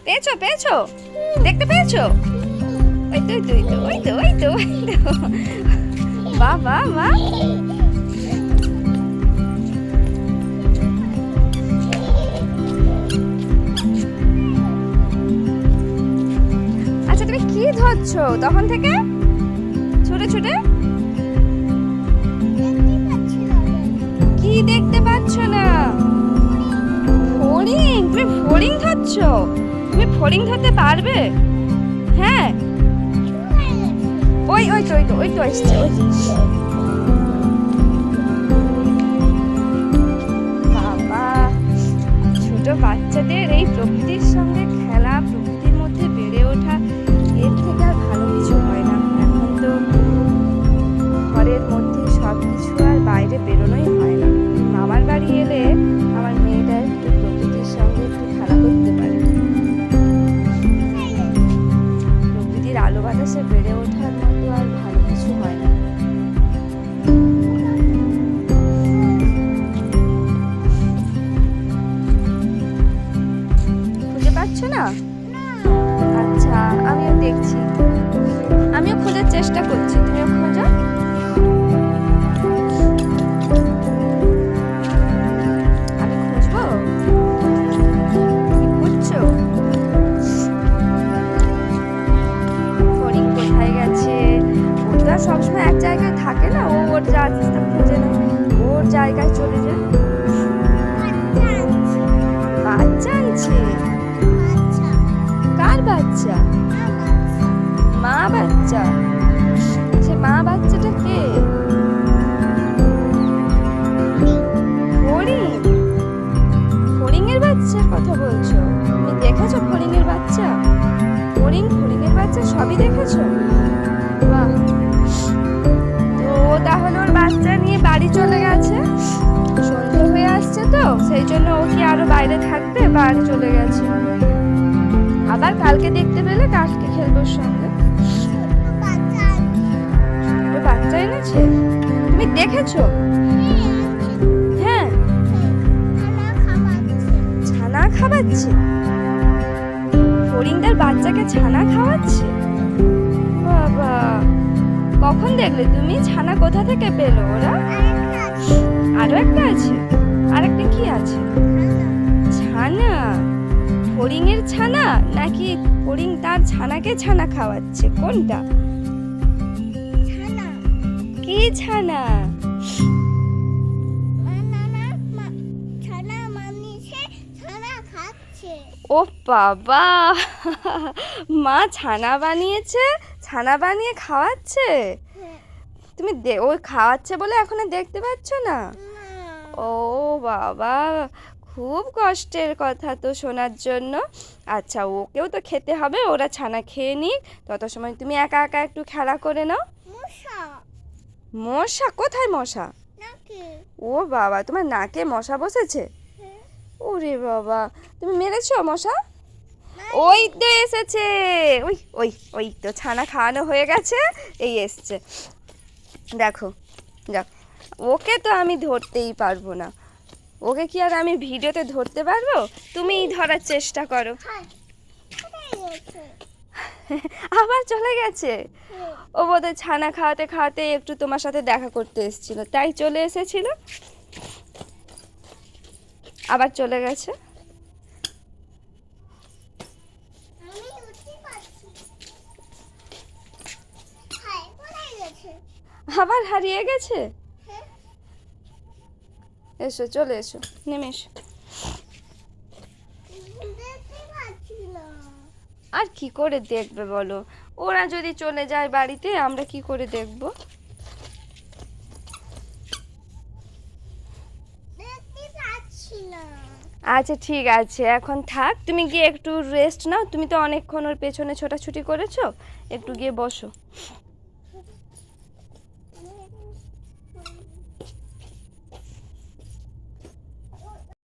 পেয়েছো পেয়েছো, দেখতে পেয়েছো? ওই তো ওই তো ওই তো ওই তো ওই তো, বাহ বাহ বাহ। আচ্ছা তুমি কি ধরছো তখন থেকে ছুটে ছুটে? কি দেখতে পাচ্ছ না? ফড়িং? তুমি ফড়িং ধরছো? তুমি ফড়িং ধরতে পারবে? হ্যাঁ, ওই ওই তো ওই তো ওই তো আসছে ওই। বাবা, ছোট বাচ্চাদের এই প্রকৃতির সঙ্গে খেলা, প্রকৃতির মধ্যে বেড়ে ওঠা, এর থেকে আর ভালো কিছু হয় না। এখন তো ঘরের মধ্যে সব কিছু, আর বাইরে বেরোনোই হয় না। মামার বাড়ি এলে আমার মেয়েটা একটু প্রকৃতির সঙ্গে একটু খেলা করতে পারে। প্রকৃতির আলো বাতাসে বেড়ে ওঠার মতো আর ভালো কিছু হয় না। খুঁজে পাচ্ছ না? আচ্ছা, আমিও দেখছি, আমিও খোঁজার চেষ্টা করছি, তুমিও খোঁজো। আমি খুঁজবো, কি খুঁজছো? ফড়িং কোথায় গেছে? ও তো আর সবসময় এক জায়গায় থাকে না, ও ওর জায়গা খুঁজে না, ওর জায়গায় চলে যায়। বাচ্চা আনছে? কার বাচ্চা? মা বাচ্চা? সে মা বাচ্চাটা কে? ফড়িং? ফড়িং এর বাচ্চার কথা বলছো? তুমি দেখেছো ফড়িং এর বাচ্চা? ফড়িং, ফড়িং এর বাচ্চা সবই দেখেছো? বাহ। তো ও তাহলে ওর বাচ্চা নিয়ে বাড়ি চলে গেছে, সন্ধ্যে হয়ে আসছে তো সেই জন্য ও কি আরো বাইরে থাকবে, বাড়ি চলে গেছে। আবার কালকে দেখতে পেলে কালকে খেলবো ওর সঙ্গে। তো বাচ্চা এনেছে? তুমি দেখেছো? হ্যাঁ, ছানা খাওয়াচ্ছে? ফড়িংটার বাচ্চাকে ছানা খাওয়াচ্ছে? বাবা, কখন দেখলে তুমি? ছানা কোথা থেকে পেলো ওরা? আরো একটা আছে? আরেকটা কি আছে? ছানা? ফড়িং এর ছানা নাকি ফড়িং তার ছানাকে ছানা খাওয়াচ্ছে? কোনটা? কি ছানা? ও বাবা, মা ছানা বানিয়েছে, ছানা বানিয়ে খাওয়াচ্ছে? তুমি ও খাওয়াচ্ছে বলে এখন আর দেখতে পাচ্ছ না? ও বাবা, খুব কষ্টের কথা তো শোনার জন্য। আচ্ছা, ওকেও তো খেতে হবে, ওরা ছানা খেয়ে নিক, তত সময় তুমি একা একা একটু খেলা করে নাও। মশা? কোথায় মশা? ও বাবা, তোমার নাকে মশা বসেছে? ওরে বাবা, তুমি মেরেছো মশা? ওই তো এসেছে, ওই ওই ওই তো ছানা খাওয়ানো হয়ে গেছে, এই এসছে, দেখো দেখো। ওকে তো আমি ধরতেই পারবো না, ওকে কি আর আমি ভিডিওতে ধরতে পারবো? তুমিই ধরার চেষ্টা করো। আবার চলে গেছে? ও বোধহয় ছানা খাওয়াতে খাওয়াতে একটু তোমার সাথে দেখা করতে এসেছিল, তাই চলে এসেছিল, আবার চলে গেছে। আবার হারিয়ে গেছে? এসো, চলে এসো, নেমে এসো। আর কি করে দেখবে বলো? ওরা যদি চলে যায় বাড়িতে, আমরা কি করে দেখবো? আচ্ছা ঠিক আছে, এখন থাক, তুমি গিয়ে একটু রেস্ট নাও, তুমি তো অনেকক্ষণ ওর পেছনে ছোটাছুটি করেছো, একটু গিয়ে বসো।